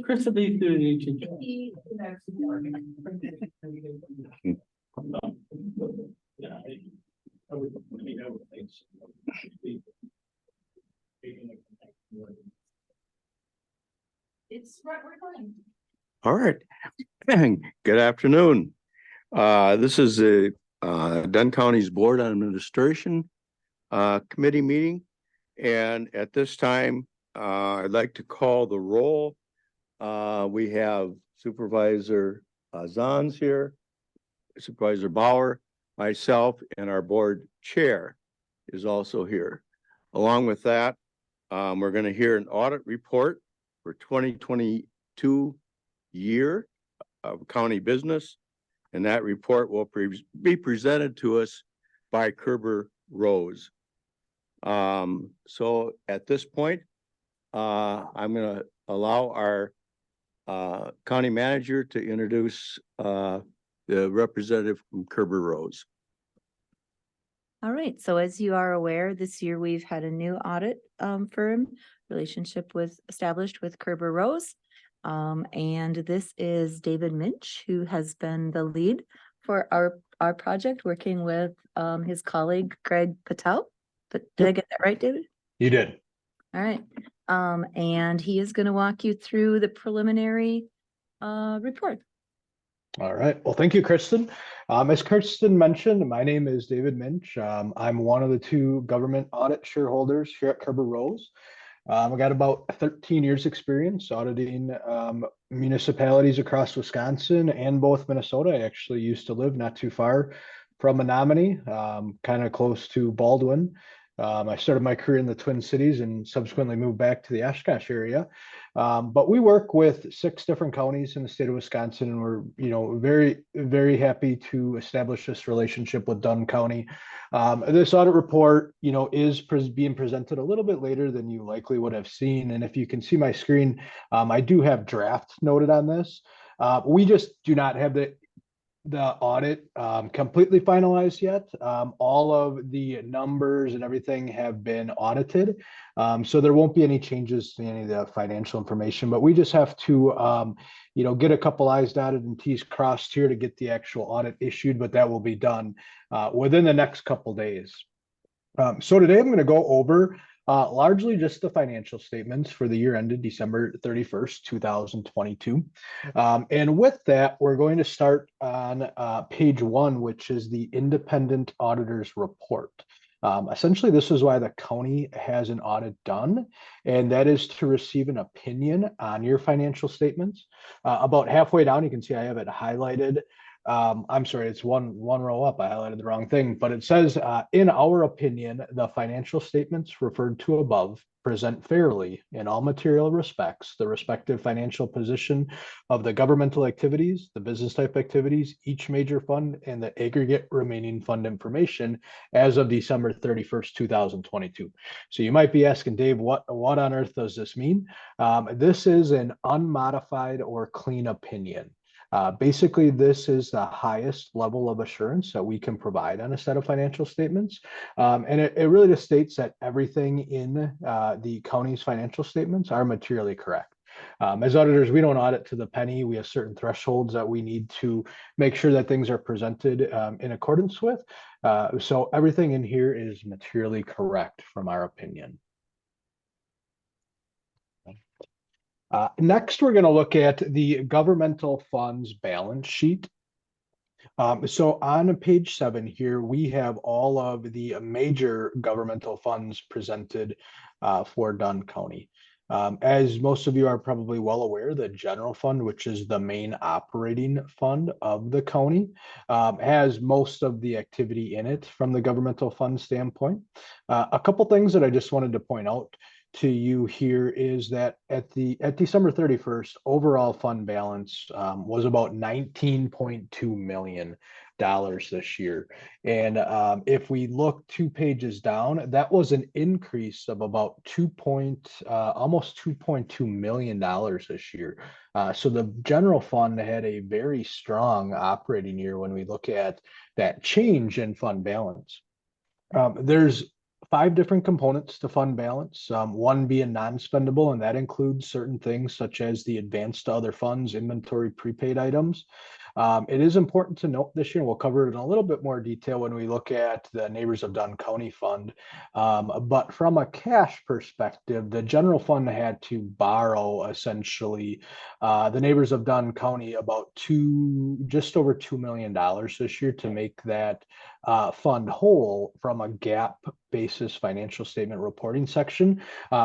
Chris will be through the ancient. It's recording. All right. Good afternoon. This is the Dunn County's Board on Administration Committee meeting. And at this time, I'd like to call the roll. We have Supervisor Zahns here, Supervisor Bauer, myself, and our board chair is also here. Along with that, we're going to hear an audit report for 2022 year of county business, and that report will be presented to us by Kerber Rose. So at this point, I'm going to allow our county manager to introduce the representative from Kerber Rose. All right. So as you are aware, this year we've had a new audit firm relationship established with Kerber Rose. And this is David Minch, who has been the lead for our project, working with his colleague Greg Patel. But did I get that right, David? You did. All right. And he is going to walk you through the preliminary report. All right. Well, thank you, Kristen. As Kristen mentioned, my name is David Minch. I'm one of the two government audit shareholders here at Kerber Rose. I got about 13 years experience auditing municipalities across Wisconsin and both Minnesota. I actually used to live not too far from Menominee, kind of close to Baldwin. I started my career in the Twin Cities and subsequently moved back to the Oshkosh area. But we work with 6 different counties in the state of Wisconsin, and we're, very, very happy to establish this relationship with Dunn County. This audit report, is being presented a little bit later than you likely would have seen. And if you can see my screen, I do have draft noted on this. We just do not have the audit completely finalized yet. All of the numbers and everything have been audited. So there won't be any changes to any of the financial information, but we just have to, get a couple I's dotted and T's crossed here to get the actual audit issued, but that will be done within the next couple days. So today I'm going to go over largely just the financial statements for the year ended December 31st, 2022. And with that, we're going to start on page 1, which is the independent auditor's report. Essentially, this is why the county has an audit done, and that is to receive an opinion on your financial statements. About halfway down, you can see I have it highlighted. I'm sorry, it's one row up. I highlighted the wrong thing, but it says, in our opinion, the financial statements referred to above present fairly in all material respects the respective financial position of the governmental activities, the business type activities, each major fund, and the aggregate remaining fund information as of December 31st, 2022. So you might be asking, Dave, what on earth does this mean? This is an unmodified or clean opinion. Basically, this is the highest level of assurance that we can provide on a set of financial statements. And it really just states that everything in the county's financial statements are materially correct. As auditors, we don't audit to the penny. We have certain thresholds that we need to make sure that things are presented in accordance with. So everything in here is materially correct from our opinion. Next, we're going to look at the governmental funds balance sheet. So on page 7 here, we have all of the major governmental funds presented for Dunn County. As most of you are probably well aware, the general fund, which is the main operating fund of the county, has most of the activity in it from the governmental fund standpoint. A couple things that I just wanted to point out to you here is that at December 31st, overall fund balance was about $19.2 million this year. And if we look 2 pages down, that was an increase of about almost $2.2 million this year. So the general fund had a very strong operating year when we look at that change in fund balance. There's 5 different components to fund balance, one being non-spendable, and that includes certain things such as the advance to other funds, inventory, prepaid items. It is important to note this year, and we'll cover it in a little bit more detail when we look at the Neighbors of Dunn County Fund. But from a cash perspective, the general fund had to borrow essentially the Neighbors of Dunn County about just over $2 million this year to make that fund whole from a GAAP basis financial statement reporting section.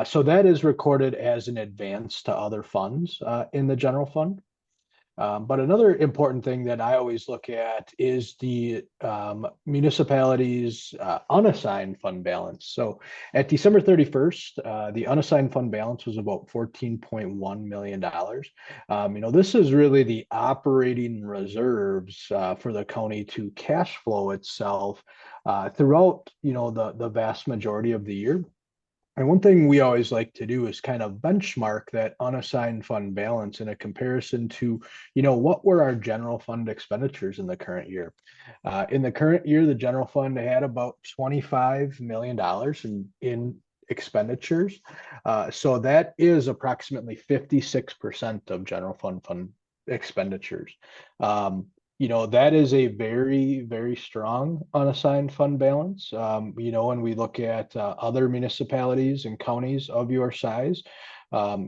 So that is recorded as an advance to other funds in the general fund. But another important thing that I always look at is the municipalities' unassigned fund balance. So at December 31st, the unassigned fund balance was about $14.1 million. This is really the operating reserves for the county to cash flow itself throughout, the vast majority of the year. And one thing we always like to do is kind of benchmark that unassigned fund balance in a comparison to, what were our general fund expenditures in the current year? In the current year, the general fund had about $25 million in expenditures. So that is approximately 56% of general fund expenditures. That is a very, very strong unassigned fund balance. When we look at other municipalities and counties of your size.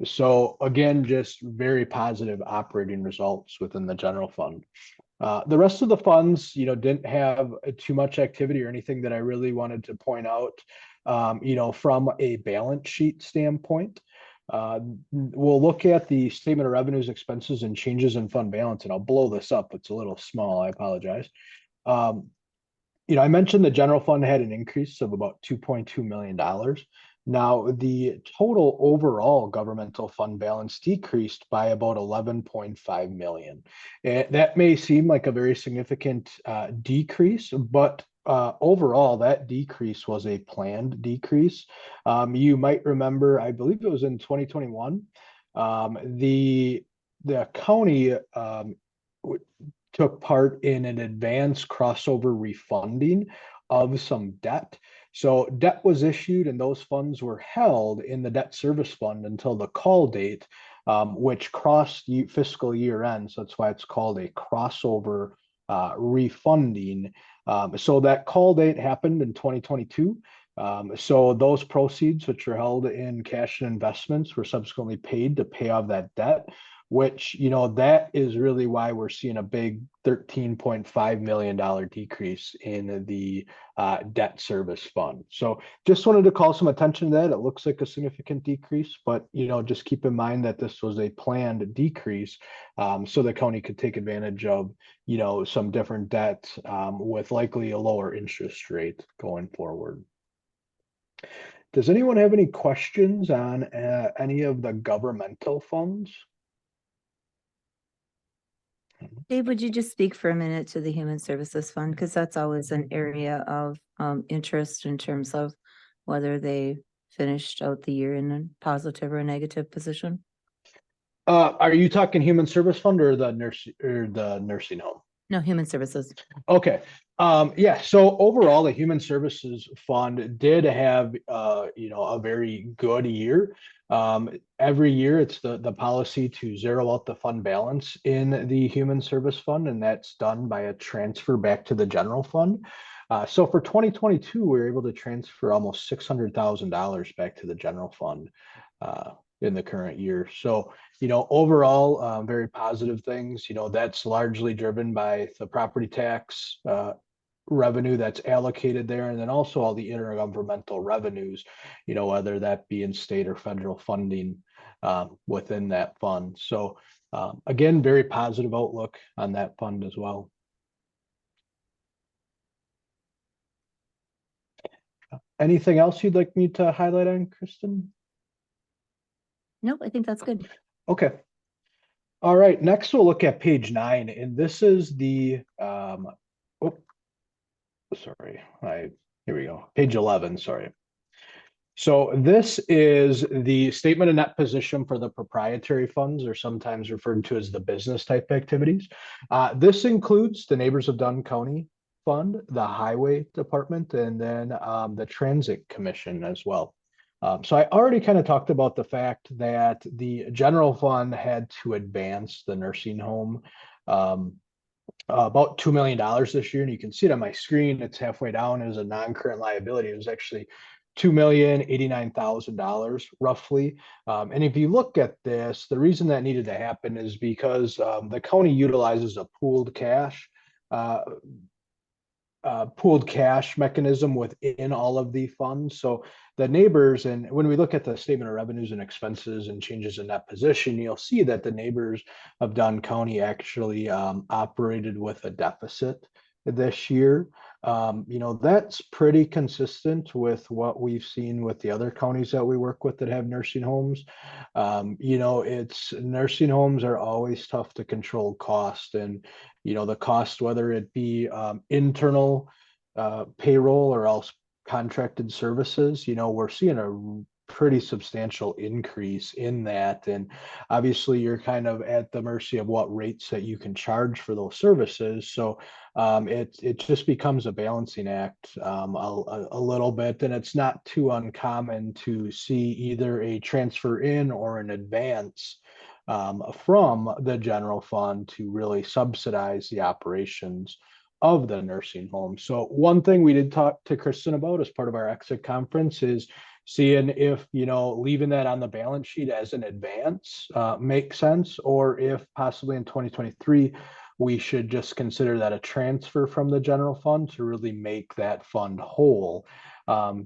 So again, just very positive operating results within the general fund. The rest of the funds, didn't have too much activity or anything that I really wanted to point out, from a balance sheet standpoint. We'll look at the statement of revenues, expenses, and changes in fund balance, and I'll blow this up. It's a little small. I apologize. I mentioned the general fund had an increase of about $2.2 million. Now, the total overall governmental fund balance decreased by about 11.5 million. And that may seem like a very significant decrease, but overall, that decrease was a planned decrease. You might remember, I believe it was in 2021, the county took part in an advance crossover refunding of some debt. So debt was issued and those funds were held in the debt service fund until the call date, which crossed fiscal year end. So that's why it's called a crossover refunding. So that call date happened in 2022. So those proceeds, which were held in cash and investments, were subsequently paid to pay off that debt, which, that is really why we're seeing a big $13.5 million decrease in the debt service fund. So just wanted to call some attention to that. It looks like a significant decrease, but, just keep in mind that this was a planned decrease, so the county could take advantage of, some different debt with likely a lower interest rate going forward. Does anyone have any questions on any of the governmental funds? Dave, would you just speak for a minute to the Human Services Fund? Because that's always an area of interest in terms of whether they finished out the year in a positive or a negative position. Are you talking Human Service Fund or the nursing home? No, Human Services. Okay. Yeah. So overall, the Human Services Fund did have, a very good year. Every year, it's the policy to zero out the fund balance in the Human Service Fund, and that's done by a transfer back to the general fund. So for 2022, we were able to transfer almost $600,000 back to the general fund in the current year. So, overall, very positive things. That's largely driven by the property tax revenue that's allocated there, and then also all the intergovernmental revenues, whether that be in state or federal funding within that fund. So again, very positive outlook on that fund as well. Anything else you'd like me to highlight on, Kristen? Nope, I think that's good. Okay. All right, next we'll look at page 9, and this is the here we go. Page 11, sorry. So this is the statement of net position for the proprietary funds, or sometimes referred to as the business type activities. This includes the Neighbors of Dunn County Fund, the Highway Department, and then the Transit Commission as well. So I already kind of talked about the fact that the general fund had to advance the nursing home about $2 million this year. And you can see it on my screen. It's halfway down as a non-current liability. It was actually $2,089,000 roughly. And if you look at this, the reason that needed to happen is because the county utilizes a pooled cash mechanism within all of the funds. So the neighbors, and when we look at the statement of revenues and expenses and changes in that position, you'll see that the neighbors of Dunn County actually operated with a deficit this year. That's pretty consistent with what we've seen with the other counties that we work with that have nursing homes. It's nursing homes are always tough to control cost, and the cost, whether it be internal payroll or else contracted services, we're seeing a pretty substantial increase in that. And obviously you're kind of at the mercy of what rates that you can charge for those services. So it just becomes a balancing act a little bit, and it's not too uncommon to see either a transfer in or an advance from the general fund to really subsidize the operations of the nursing home. So one thing we did talk to Kristen about as part of our exit conference is seeing if, leaving that on the balance sheet as an advance makes sense, or if possibly in 2023, we should just consider that a transfer from the general fund to really make that fund whole.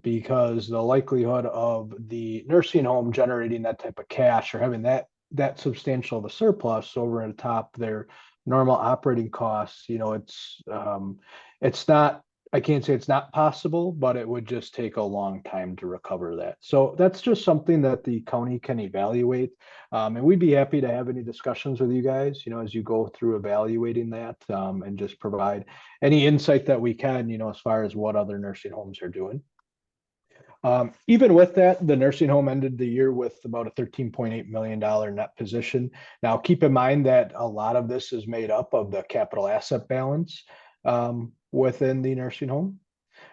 Because the likelihood of the nursing home generating that type of cash or having that substantial of a surplus over and top their normal operating costs, it's not, I can't say it's not possible, but it would just take a long time to recover that. So that's just something that the county can evaluate. And we'd be happy to have any discussions with you guys, as you go through evaluating that, and just provide any insight that we can, as far as what other nursing homes are doing. Even with that, the nursing home ended the year with about a $13.8 million net position. Now, keep in mind that a lot of this is made up of the capital asset balance within the nursing home.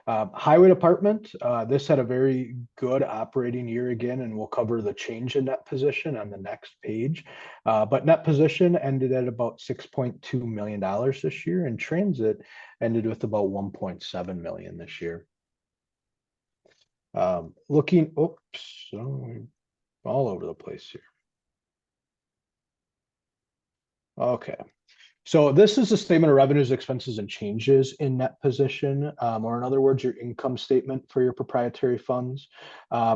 Highway department, this had a very good operating year again, and we'll cover the change in net position on the next page. But net position ended at about $6.2 million this year, and transit ended with about $1.7 million this year. Looking, all over the place here. Okay. So this is a statement of revenues, expenses, and changes in net position, or in other words, your income statement for your proprietary funds.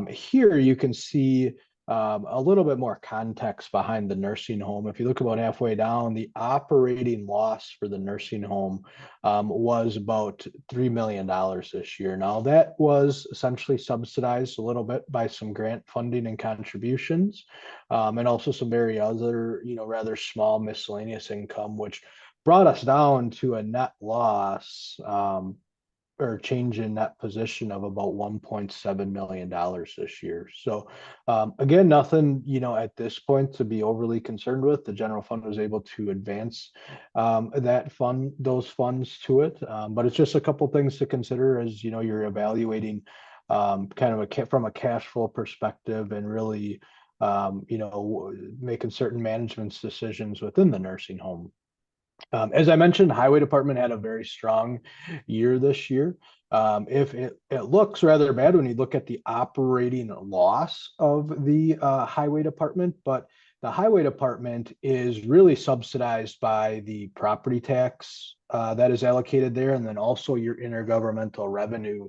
Here you can see a little bit more context behind the nursing home. If you look about halfway down, the operating loss for the nursing home was about $3 million this year. Now that was essentially subsidized a little bit by some grant funding and contributions, and also some very other, rather small miscellaneous income, which brought us down to a net loss or change in net position of about $1.7 million this year. So again, nothing, at this point to be overly concerned with. The general fund was able to advance those funds to it. But it's just a couple things to consider as, you're evaluating kind of from a cash flow perspective and really, making certain management decisions within the nursing home. As I mentioned, highway department had a very strong year this year. If it looks rather bad when you look at the operating loss of the highway department, but the highway department is really subsidized by the property tax that is allocated there, and then also your intergovernmental revenue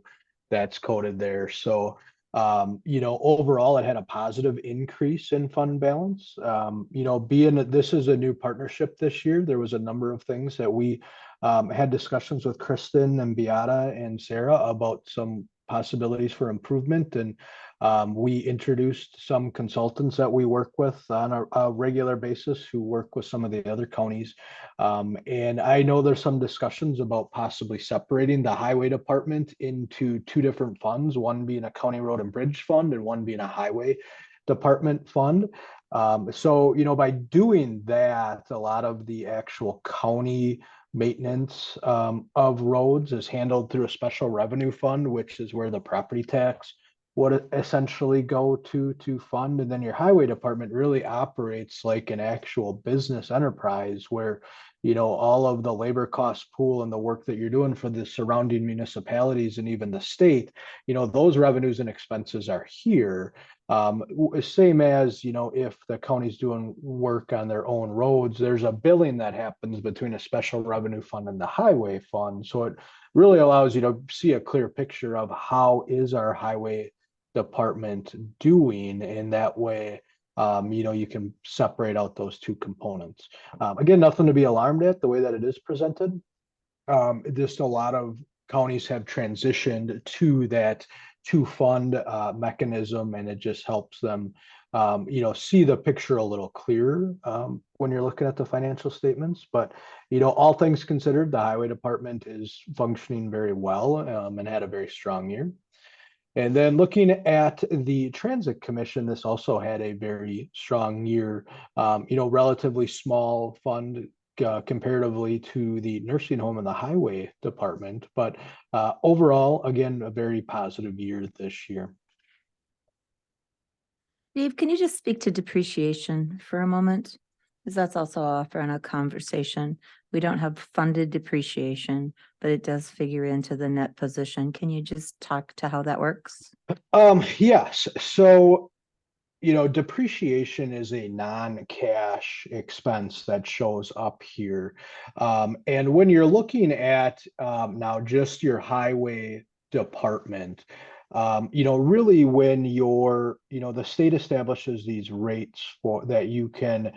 that's coded there. So overall, it had a positive increase in fund balance. Being that this is a new partnership this year, there was a number of things that we had discussions with Kristen and Beata and Sarah about some possibilities for improvement. And we introduced some consultants that we work with on a regular basis who work with some of the other counties. And I know there's some discussions about possibly separating the highway department into two different funds, one being a county road and bridge fund and one being a highway department fund. So, by doing that, a lot of the actual county maintenance of roads is handled through a special revenue fund, which is where the property tax would essentially go to fund. And then your highway department really operates like an actual business enterprise where, all of the labor cost pool and the work that you're doing for the surrounding municipalities and even the state, those revenues and expenses are here. Same as, if the county's doing work on their own roads, there's a billing that happens between a special revenue fund and the highway fund. So it really allows you to see a clear picture of how is our highway department doing, in that way you can separate out those two components. Again, nothing to be alarmed at the way that it is presented. Just a lot of counties have transitioned to that two fund mechanism, and it just helps them see the picture a little clearer when you're looking at the financial statements. But all things considered, the highway department is functioning very well and had a very strong year. And then looking at the Transit Commission, this also had a very strong year, relatively small fund comparatively to the nursing home and the highway department. But overall, again, a very positive year this year. Dave, can you just speak to depreciation for a moment? Because that's also offering a conversation. We don't have funded depreciation, but it does figure into the net position. Can you just talk to how that works? Yes. So, depreciation is a non-cash expense that shows up here. And when you're looking at now just your highway department, really when the state establishes these rates for that you can,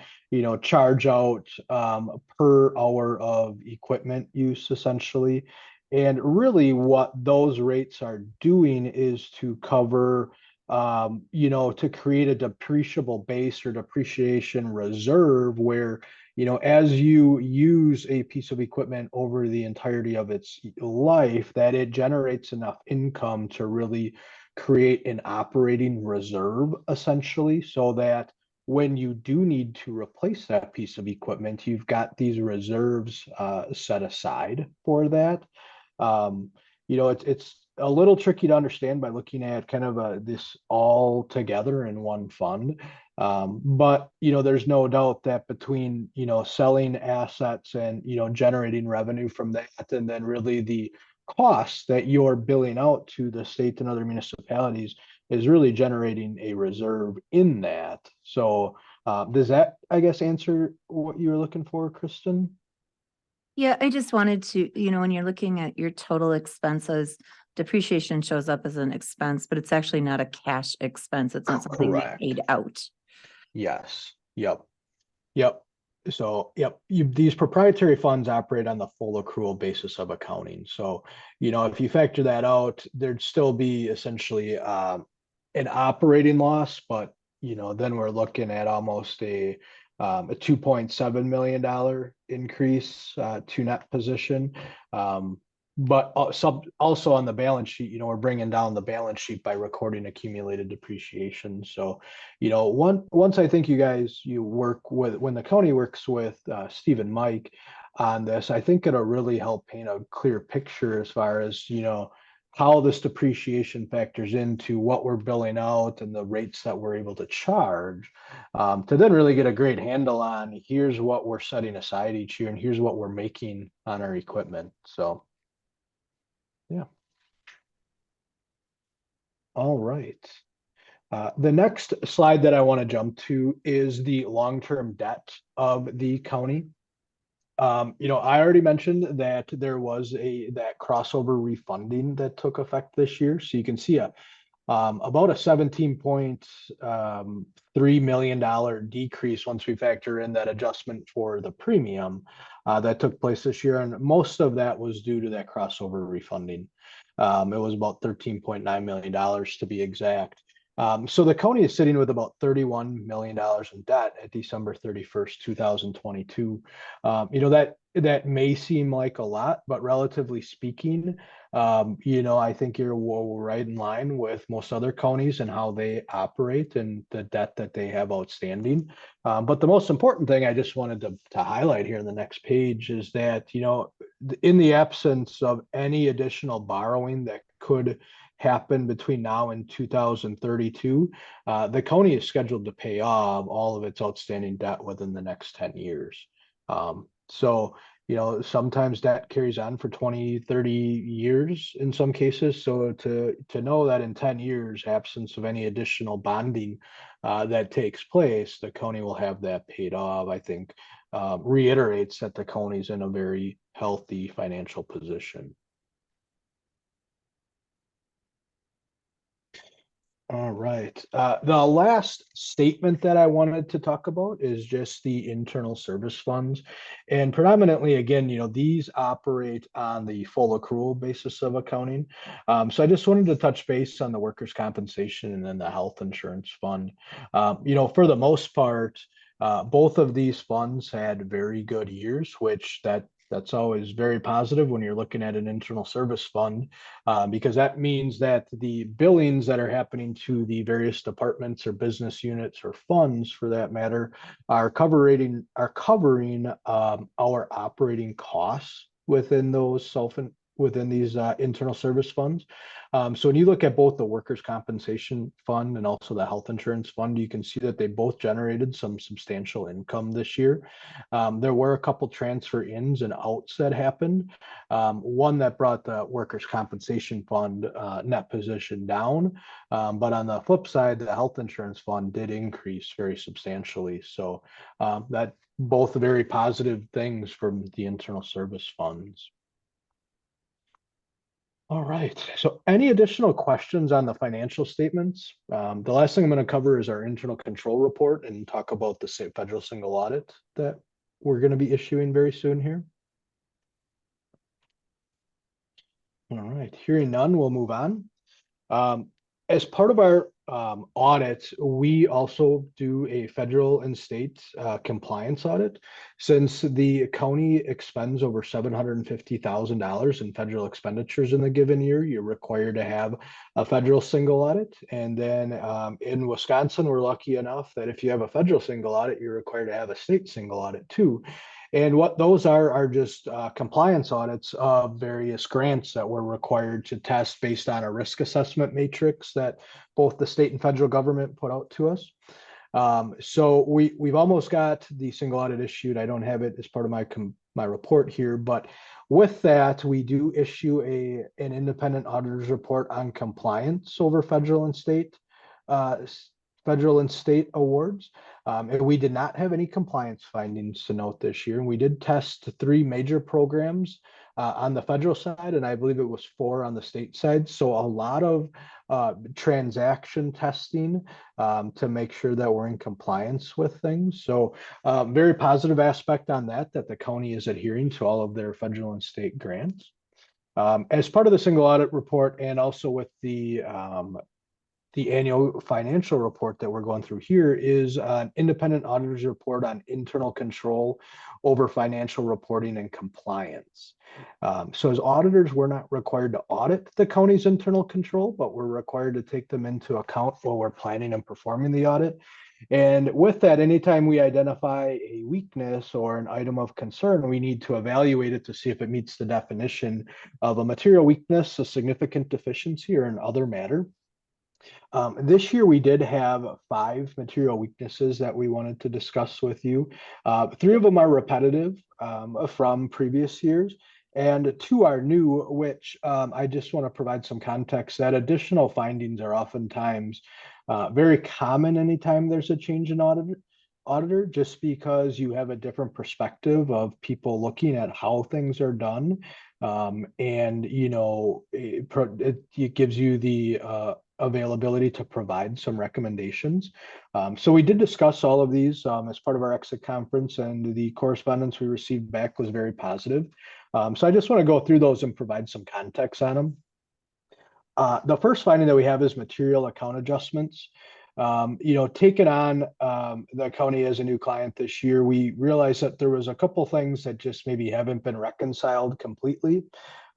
charge out per hour of equipment use essentially. And really what those rates are doing is to cover to create a depreciable base or depreciation reserve where, as you use a piece of equipment over the entirety of its life, that it generates enough income to really create an operating reserve, essentially, so that when you do need to replace that piece of equipment, you've got these reserves set aside for that. It's a little tricky to understand by looking at kind of this all together in one fund. But there's no doubt that between selling assets and generating revenue from that, and then really the costs that you're billing out to the state and other municipalities is really generating a reserve in that. So does that, I guess, answer what you were looking for, Kristen? Yeah, I just wanted to, when you're looking at your total expenses, depreciation shows up as an expense, but it's actually not a cash expense. It's not something we Correct. paid out. Yes. Yep. So, these proprietary funds operate on the full accrual basis of accounting. So, if you factor that out, there'd still be essentially an operating loss, but then we're looking at almost a $2.7 million increase to net position. But also on the balance sheet, we're bringing down the balance sheet by recording accumulated depreciation. So, once I think you work with, when the county works with Steve and Mike on this, I think it'll really help paint a clear picture as far as, how this depreciation factors into what we're billing out and the rates that we're able to charge, to then really get a great handle on here's what we're setting aside each year and here's what we're making on our equipment. So. Yeah. All right. The next slide that I want to jump to is the long-term debt of the county. I already mentioned that there was that crossover refunding that took effect this year. So you can see about a $17.3 million decrease once we factor in that adjustment for the premium that took place this year. And most of that was due to that crossover refunding. It was about $13.9 million to be exact. So the county is sitting with about $31 million in debt at December 31st, 2022. That may seem like a lot, but relatively speaking, I think you're right in line with most other counties and how they operate and the debt that they have outstanding. But the most important thing I just wanted to highlight here in the next page is that, in the absence of any additional borrowing that could happen between now and 2032, the county is scheduled to pay off all of its outstanding debt within the next 10 years. So, sometimes debt carries on for 20, 30 years in some cases. So to know that in 10 years, absence of any additional bonding that takes place, the county will have that paid off, I think, reiterates that the county's in a very healthy financial position. All right. The last statement that I wanted to talk about is just the internal service funds. And predominantly, again, these operate on the full accrual basis of accounting. So I just wanted to touch base on the workers' compensation and then the health insurance fund. For the most part, both of these funds had very good years, which that's always very positive when you're looking at an internal service fund, because that means that the billings that are happening to the various departments or business units or funds, for that matter, are covering our operating costs within these internal service funds. So when you look at both the workers' compensation fund and also the health insurance fund, you can see that they both generated some substantial income this year. There were a couple transfer ins and outs that happened. One that brought the workers' compensation fund net position down. But on the flip side, the health insurance fund did increase very substantially. So that both very positive things from the internal service funds. All right. So any additional questions on the financial statements? The last thing I'm going to cover is our internal control report and talk about the federal single audit that we're going to be issuing very soon here. All right. Hearing none, we'll move on. As part of our audit, we also do a federal and state compliance audit. Since the county expends over $750,000 in federal expenditures in the given year, you're required to have a federal single audit. And then in Wisconsin, we're lucky enough that if you have a federal single audit, you're required to have a state single audit too. And what those are just compliance audits of various grants that we're required to test based on a risk assessment matrix that both the state and federal government put out to us. So we've almost got the single audit issued. I don't have it as part of my report here, but with that, we do issue an independent auditor's report on compliance over federal and state awards. And we did not have any compliance findings to note this year. And we did test 3 major programs on the federal side, and I believe it was 4 on the state side. So a lot of transaction testing to make sure that we're in compliance with things. So very positive aspect on that the county is adhering to all of their federal and state grants. As part of the single audit report and also with the annual financial report that we're going through here is an independent auditor's report on internal control over financial reporting and compliance. So as auditors, we're not required to audit the county's internal control, but we're required to take them into account while we're planning and performing the audit. And with that, anytime we identify a weakness or an item of concern, we need to evaluate it to see if it meets the definition of a material weakness, a significant deficiency, or an other matter. This year, we did have 5 material weaknesses that we wanted to discuss with you. 3 of them are repetitive from previous years, and 2 are new, which I just want to provide some context that additional findings are oftentimes very common anytime there's a change in auditor, just because you have a different perspective of people looking at how things are done. And, it gives you the availability to provide some recommendations. So we did discuss all of these as part of our exit conference, and the correspondence we received back was very positive. So I just want to go through those and provide some context on them. The first finding that we have is material account adjustments. Taking on the county as a new client this year, we realized that there was a couple things that just maybe haven't been reconciled completely.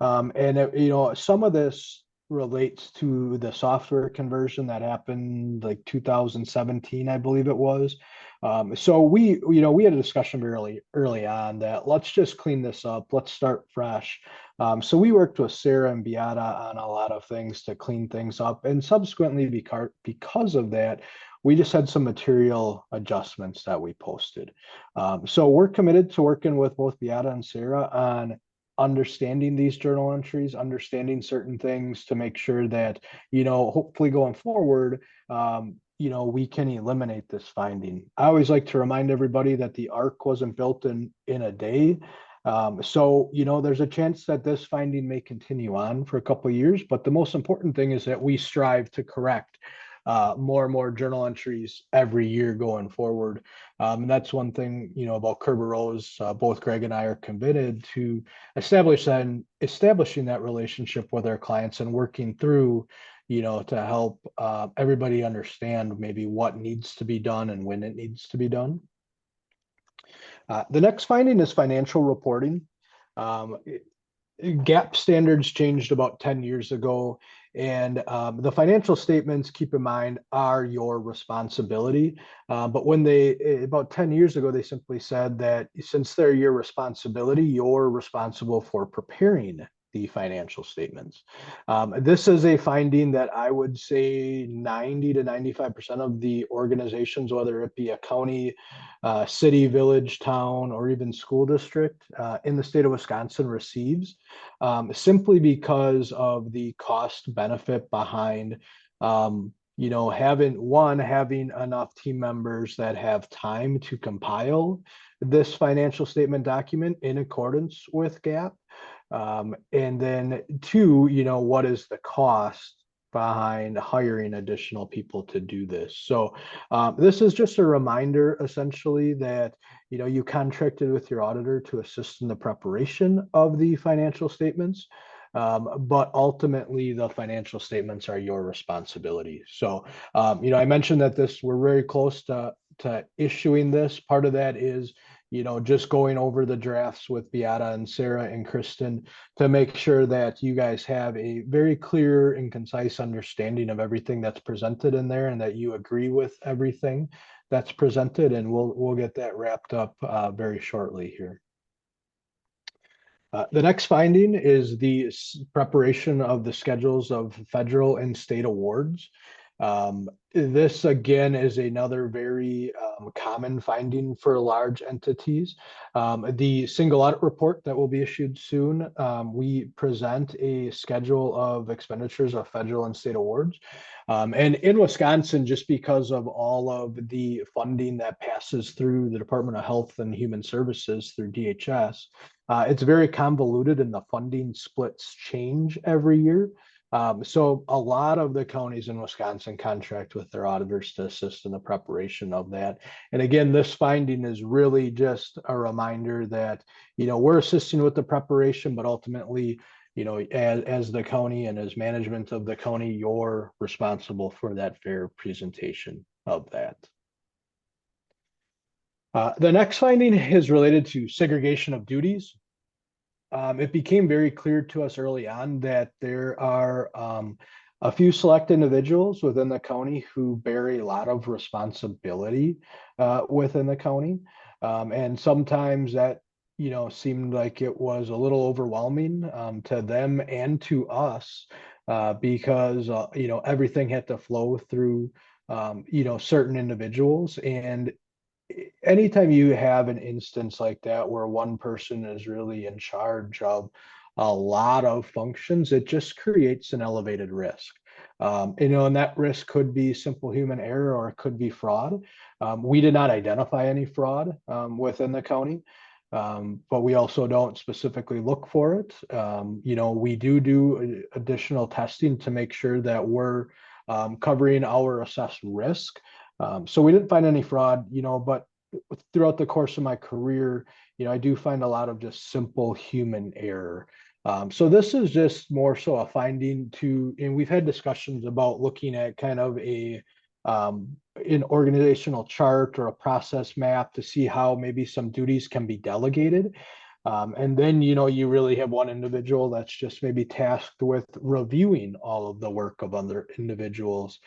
Some of this relates to the software conversion that happened like 2017, I believe it was. So we had a discussion very early on that let's just clean this up. Let's start fresh. So we worked with Sarah and Beata on a lot of things to clean things up. And subsequently, because of that, we just had some material adjustments that we posted. So we're committed to working with both Beata and Sarah on understanding these journal entries, understanding certain things to make sure that, hopefully going forward, we can eliminate this finding. I always like to remind everybody that the ARC wasn't built in a day. So there's a chance that this finding may continue on for a couple of years, but the most important thing is that we strive to correct more and more journal entries every year going forward. And that's one thing, about Kerber Rose. Both Greg and I are committed to establishing that relationship with our clients and working through, to help everybody understand maybe what needs to be done and when it needs to be done. The next finding is financial reporting. GAAP standards changed about 10 years ago, and the financial statements, keep in mind, are your responsibility. But when about 10 years ago, they simply said that since they're your responsibility, you're responsible for preparing the financial statements. This is a finding that I would say 90 to 95% of the organizations, whether it be a county, city, village, town, or even school district in the state of Wisconsin receives, simply because of the cost benefit behind having enough team members that have time to compile this financial statement document in accordance with GAAP. And then two, what is the cost behind hiring additional people to do this? So this is just a reminder, essentially, that you contracted with your auditor to assist in the preparation of the financial statements. But ultimately, the financial statements are your responsibility. So, I mentioned that we're very close to issuing this. Part of that is, just going over the drafts with Beata and Sarah and Kristen to make sure that you guys have a very clear and concise understanding of everything that's presented in there and that you agree with everything that's presented. And we'll get that wrapped up very shortly here. The next finding is the preparation of the schedules of federal and state awards. This again is another very common finding for large entities. The single audit report that will be issued soon, we present a schedule of expenditures of federal and state awards. And in Wisconsin, just because of all of the funding that passes through the Department of Health and Human Services through DHS, it's very convoluted and the funding splits change every year. So a lot of the counties in Wisconsin contract with their auditors to assist in the preparation of that. And again, this finding is really just a reminder that, we're assisting with the preparation, but ultimately, as the county and as management of the county, you're responsible for that fair presentation of that. The next finding is related to segregation of duties. It became very clear to us early on that there are a few select individuals within the county who bear a lot of responsibility within the county. And sometimes that, seemed like it was a little overwhelming to them and to us because, everything had to flow through, certain individuals. And anytime you have an instance like that where one person is really in charge of a lot of functions, it just creates an elevated risk. And that risk could be simple human error or it could be fraud. We did not identify any fraud within the county, but we also don't specifically look for it. We do additional testing to make sure that we're covering our assessed risk. So we didn't find any fraud, but throughout the course of my career, I do find a lot of just simple human error. So this is just more so a finding to, and we've had discussions about looking at kind of an organizational chart or a process map to see how maybe some duties can be delegated. And then, you really have one individual that's just maybe tasked with reviewing all of the work of other individuals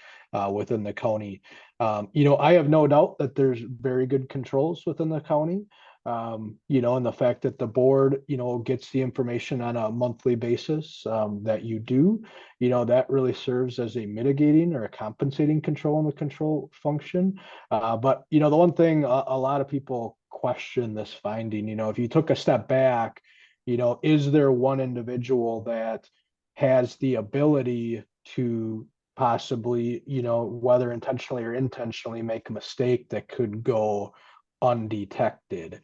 within the county. I have no doubt that there's very good controls within the county. And the fact that the board, gets the information on a monthly basis that you do, that really serves as a mitigating or a compensating control in the control function. But the one thing a lot of people question this finding, if you took a step back, is there one individual that has the ability to possibly, whether intentionally or intentionally make a mistake that could go undetected?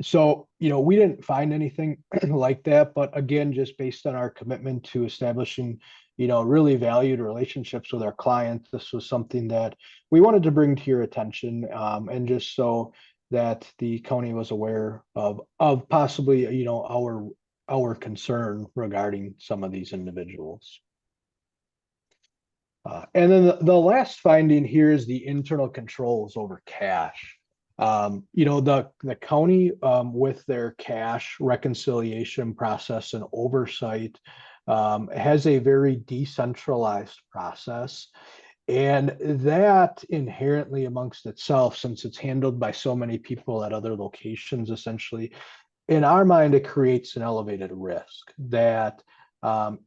So, we didn't find anything like that, but again, just based on our commitment to establishing, really valued relationships with our clients, this was something that we wanted to bring to your attention, and just so that the county was aware of possibly, our concern regarding some of these individuals. And then the last finding here is the internal controls over cash. The county with their cash reconciliation process and oversight has a very decentralized process. And that inherently amongst itself, since it's handled by so many people at other locations, essentially, in our mind, it creates an elevated risk that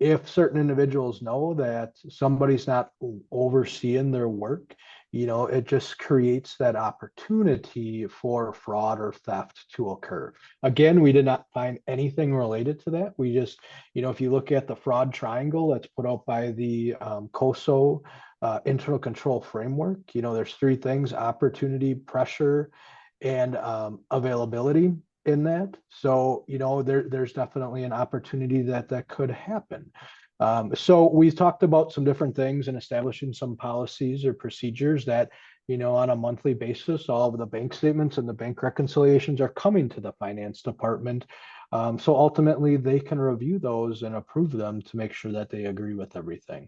if certain individuals know that somebody's not overseeing their work, it just creates that opportunity for fraud or theft to occur. Again, we did not find anything related to that. We just, if you look at the fraud triangle that's put out by the COSO internal control framework, there's three things: opportunity, pressure, and availability in that. So, there's definitely an opportunity that could happen. So we've talked about some different things and establishing some policies or procedures that, on a monthly basis, all of the bank statements and the bank reconciliations are coming to the finance department. So ultimately they can review those and approve them to make sure that they agree with everything.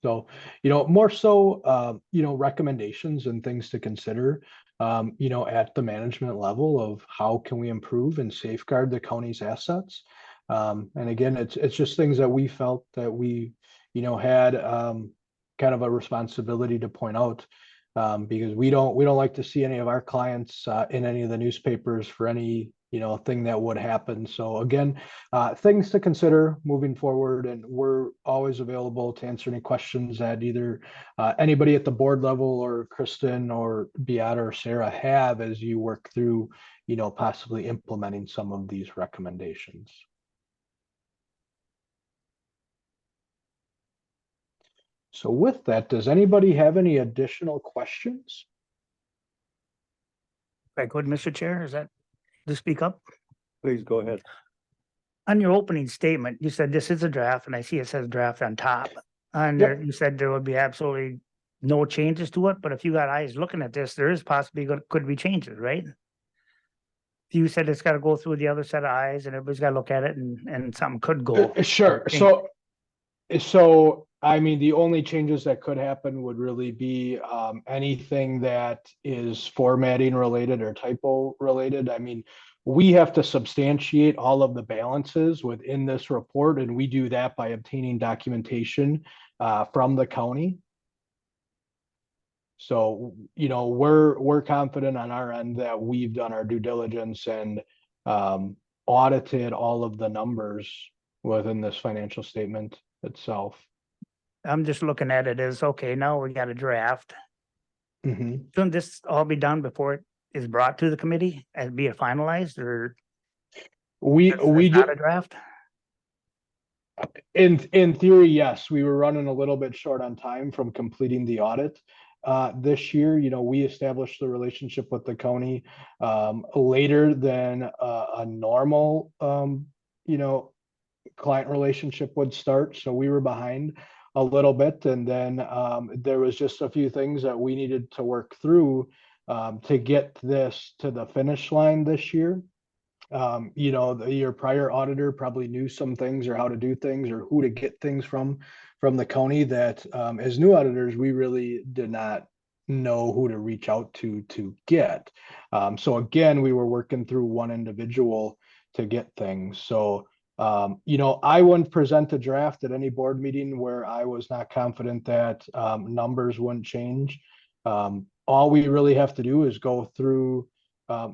So, more so, recommendations and things to consider, at the management level of how can we improve and safeguard the county's assets. And again, it's just things that we felt that we, had kind of a responsibility to point out, because we don't like to see any of our clients in any of the newspapers for any thing that would happen. So again, things to consider moving forward, and we're always available to answer any questions that either anybody at the board level or Kristen or Beata or Sarah have as you work through, possibly implementing some of these recommendations. So with that, does anybody have any additional questions? If I could, Mr. Chair, is that to speak up? Please go ahead. On your opening statement, you said this is a draft, and I see it says draft on top. And Yep. you said there would be absolutely no changes to it, but if you got eyes looking at this, there is possibly could be changes, right? You said it's got to go through the other set of eyes, and everybody's got to look at it, and something could go. Sure. So I mean, the only changes that could happen would really be anything that is formatting related or typo related. I mean, we have to substantiate all of the balances within this report, and we do that by obtaining documentation from the county. So, we're confident on our end that we've done our due diligence and audited all of the numbers within this financial statement itself. I'm just looking at it as, okay, now we got a draft. Mhm. Shouldn't this all be done before it is brought to the committee and be finalized, or We it's we not ju- a draft? in theory, yes, we were running a little bit short on time from completing the audit. This year, we established the relationship with the county later than a normal, client relationship would start. So we were behind a little bit. And then there was just a few things that we needed to work through to get this to the finish line this year. Your prior auditor probably knew some things or how to do things or who to get things from the county that, as new auditors, we really did not know who to reach out to get. So again, we were working through one individual to get things. So, I wouldn't present a draft at any board meeting where I was not confident that, numbers wouldn't change. All we really have to do is go through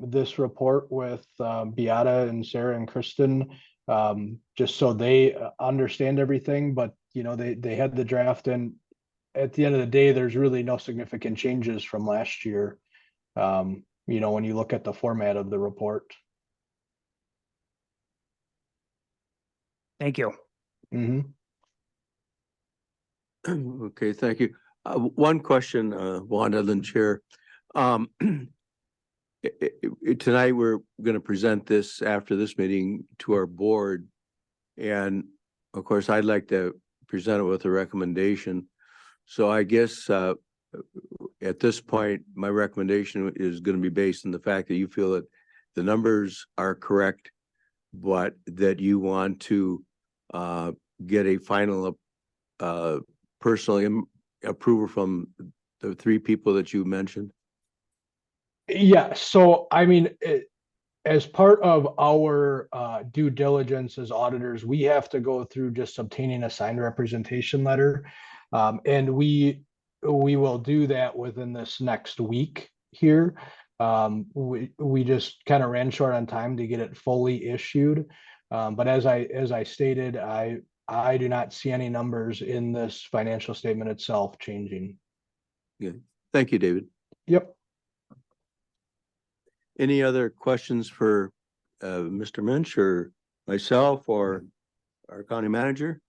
this report with Beata and Sarah and Kristen, just so they understand everything. But they had the draft, and at the end of the day, there's really no significant changes from last year. When you look at the format of the report. Thank you. Mhm. Okay, thank you. One question, Wanda, then Chair. Tonight, we're going to present this after this meeting to our board. And of course, I'd like to present it with a recommendation. So I guess at this point, my recommendation is going to be based on the fact that you feel that the numbers are correct, but that you want to get a final personal approval from the three people that you mentioned. Yeah, so I mean, as part of our due diligence as auditors, we have to go through just obtaining a signed representation letter. And we will do that within this next week here. We just kind of ran short on time to get it fully issued. But as I stated, I do not see any numbers in this financial statement itself changing. Yeah, thank you, David. Yep. Any other questions for Mr. Minch or myself or our county manager?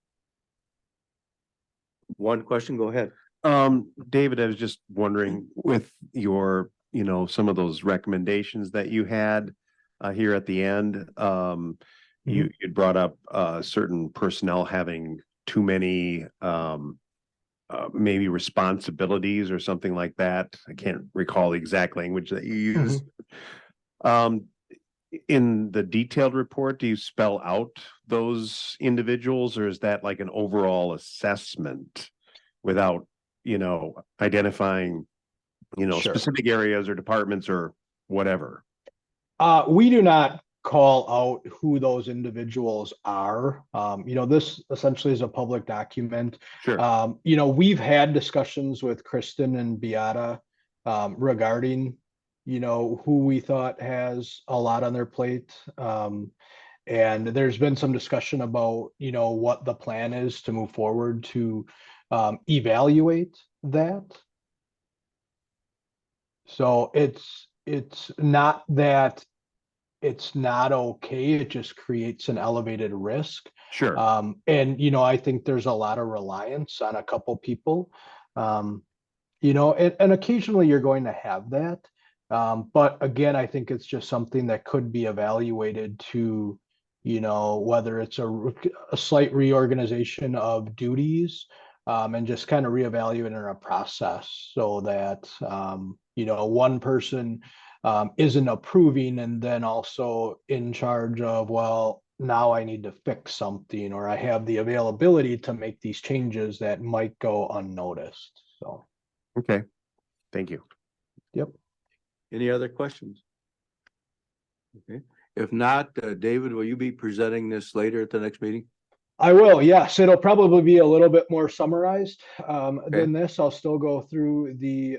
One question, go ahead. David, I was just wondering with your, some of those recommendations that you had here at the end, you brought up certain personnel having too many maybe responsibilities or something like that. I can't recall the exact language that you used. In the detailed report, do you spell out those individuals, or is that like an overall assessment without, identifying, Sure. specific areas or departments or whatever? We do not call out who those individuals are. This essentially is a public document. Sure. We've had discussions with Kristen and Beata regarding, who we thought has a lot on their plate. And there's been some discussion about, what the plan is to move forward to evaluate that. So it's not that it's not okay, it just creates an elevated risk. Sure. And I think there's a lot of reliance on a couple people. And occasionally you're going to have that. But again, I think it's just something that could be evaluated to, whether it's a slight reorganization of duties, and just kind of reevaluate in a process so that, one person isn't approving and then also in charge of, well, now I need to fix something, or I have the availability to make these changes that might go unnoticed. So. Okay. Thank you. Yep. Any other questions? Okay, if not, David, will you be presenting this later at the next meeting? I will, yes. It'll probably be a little bit more summarized than this. I'll still go through the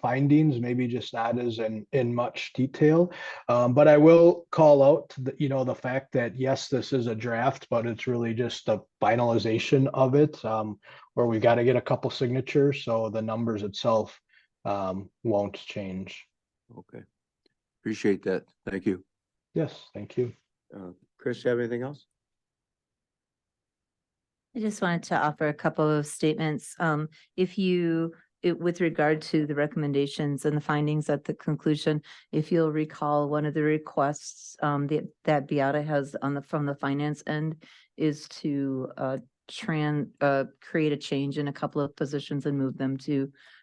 findings, maybe just not as in much detail. But I will call out the fact that yes, this is a draft, but it's really just the finalization of it, where we got to get a couple signatures, so the numbers itself won't change. Okay, appreciate that. Thank you. Yes, thank you. Chris, you have anything else? I just wanted to offer a couple of statements. With regard to the recommendations and the findings at the conclusion, if you'll recall, one of the requests that Beata has from the finance end is to create a change in a couple of positions and move them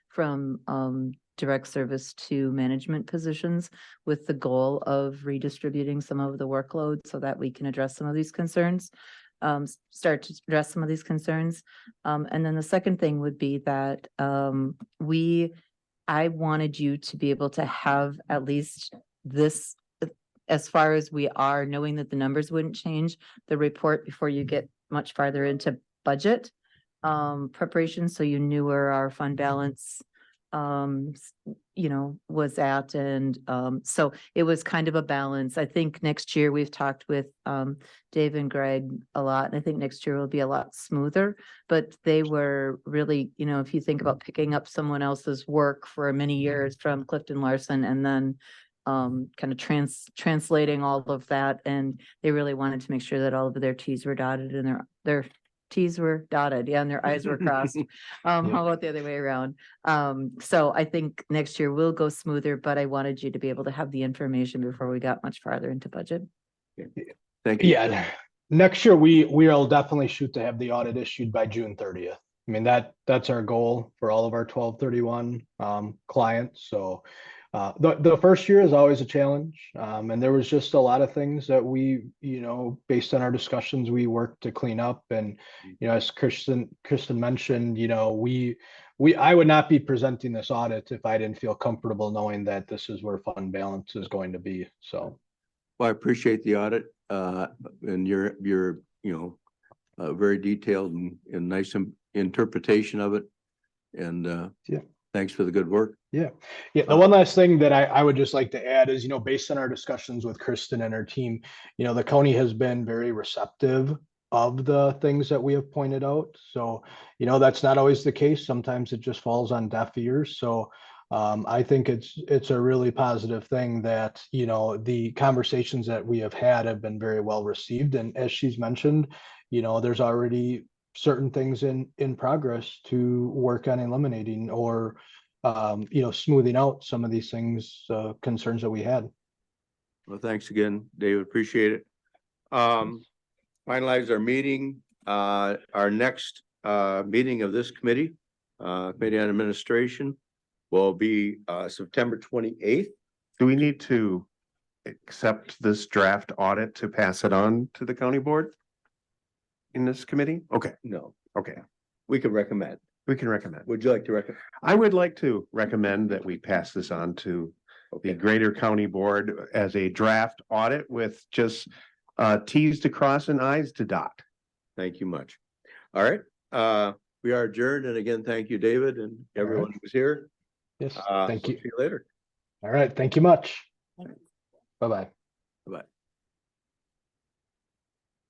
from direct service to management positions with the goal of redistributing some of the workload so that we can address some of these concerns. Start to address some of these concerns. And then the second thing would be that I wanted you to be able to have at least this, as far as we are, knowing that the numbers wouldn't change, the report before you get much farther into budget preparation, so you knew where our fund balance was at. And so it was kind of a balance. I think next year, we've talked with Dave and Greg a lot, and I think next year will be a lot smoother, but they were really, if you think about picking up someone else's work for many years from Clifton Larson, and then kind of translating all of that, and they really wanted to make sure that all of their T's were dotted and their T's were dotted, and their I's were crossed. How about the other way around? So I think next year will go smoother, but I wanted you to be able to have the information before we got much farther into budget. Thank you. Yeah, next year we'll definitely shoot to have the audit issued by June 30th. I mean, that's our goal for all of our 12/31 clients. So the first year is always a challenge. And there was just a lot of things that we, based on our discussions, we worked to clean up. And, as Kristen mentioned, I would not be presenting this audit if I didn't feel comfortable knowing that this is where fund balance is going to be. So. Well, I appreciate the audit, and your very detailed and nice interpretation of it. And yeah. Thanks for the good work. Yeah. The one last thing that I would just like to add is, based on our discussions with Kristen and her team, the county has been very receptive of the things that we have pointed out. So, that's not always the case. Sometimes it just falls on deaf ears. So I think it's a really positive thing that, the conversations that we have had have been very well received. And as she's mentioned, there's already certain things in progress to work on eliminating or smoothing out some of these things, concerns that we had. Well, thanks again, David. Appreciate it. Finalize our meeting. Our next meeting of this committee on administration will be September 28th. Do we need to accept this draft audit to pass it on to the county board in this committee? Okay, No, okay. we could recommend. We can recommend. Would you like to recommend? I would like to recommend that we pass this on to the Greater County Board as a draft audit with just T's to cross and I's to dot. Thank you much. All right. We are adjourned. And again, thank you, David, and everyone who was here. Yes, thank you. See you later. All right. Thank you much. Bye-bye.